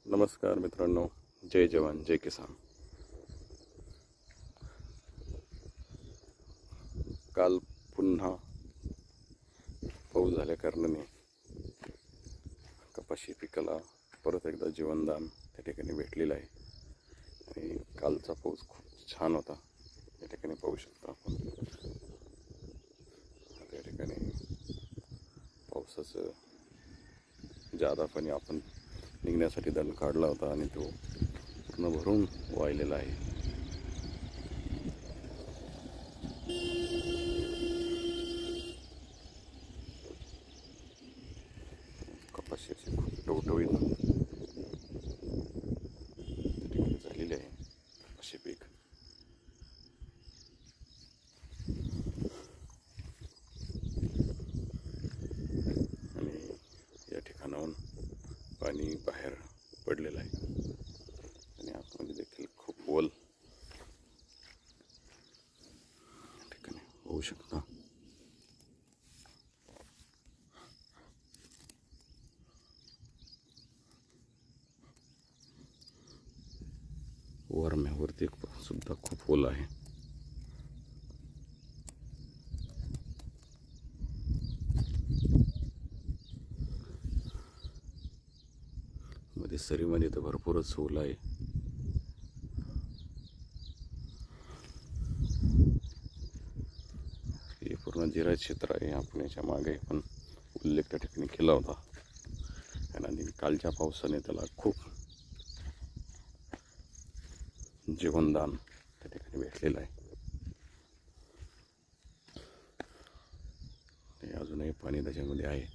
नमस्कार मित्रांनो, जय जवान जय किसान। काल पुन्हा पाऊस झाल्या कारणाने कपाशी पिकाला परत एकदा जीवनदान त्या ठिकाणी भेटलेलं आहे आणि कालचा पाऊस खूप छान होता। या ठिकाणी पाहू शकता आपण त्या ठिकाणी पावसाचं जादापणे आपण निघण्यासाठी दंड काढला होता आणि तो पूर्ण भरून वाहिलेला आहे। कपाशी अशी खूप टवटवीत झालेली आहे कपाशी पीक। आणि या ठिकाणाहून पाणी बाहेर पडलेलं आहे आणि आतमध्ये देखील खूप ओल या ठिकाणी होऊ शकता। वरती सुद्धा खूप ओल आहे। मध्ये सरीमध्ये तर भरपूरच ओल आहे। हे पूर्ण जिरायत क्षेत्र आहे। आपण याच्या मागे पण उल्लेख त्या ठिकाणी केला होता आणि कालच्या पावसाने त्याला खूप जीवनदान त्या ठिकाणी भेटलेलं आहे। अजूनही पाणी त्याच्यामध्ये आहे।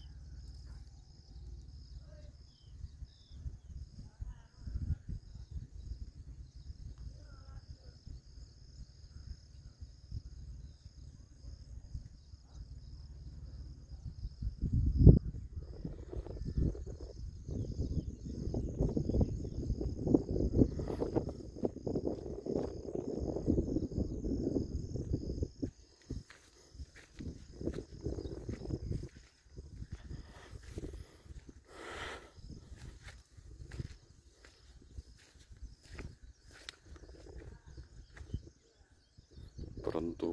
परंतु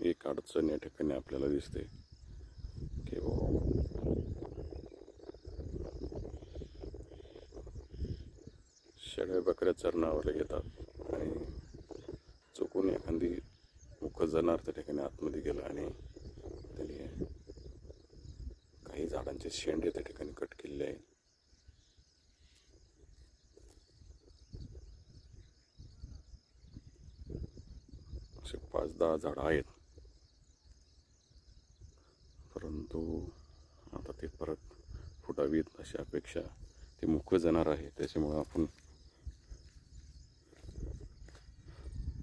एक अडचण या ठिकाणी आपल्याला दिसते की शेळ्या बकऱ्या चरणावर येतात आणि चुकून एखादी मुख जनावर त्या ठिकाणी आतमध्ये गेलं आणि त्याने काही झाडांचे शेंडे त्या ठिकाणी कट केलेले आहेत। असे 5-10 झाडं आहेत, परंतु आता ते परत फुटावीत अशी अपेक्षा ते मुख्य जनावर आहे, त्याच्यामुळे आपण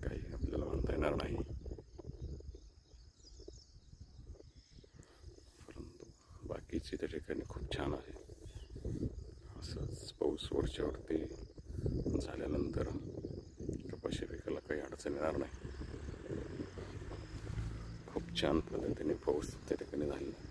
काही आपल्याला म्हणता येणार नाही। परंतु बाकीचे त्या ठिकाणी खूप छान आहे। असंच पाऊस वरच्यावरती झाल्यानंतर कपाशी पिकाला काही अडचण येणार नाही। खूप छान पद्धतीने पाऊस त्या ठिकाणी झालेला।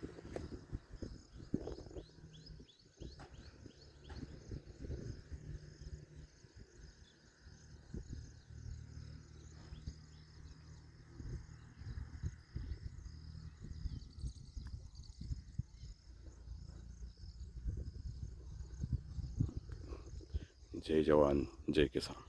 जय जवान जय किसान।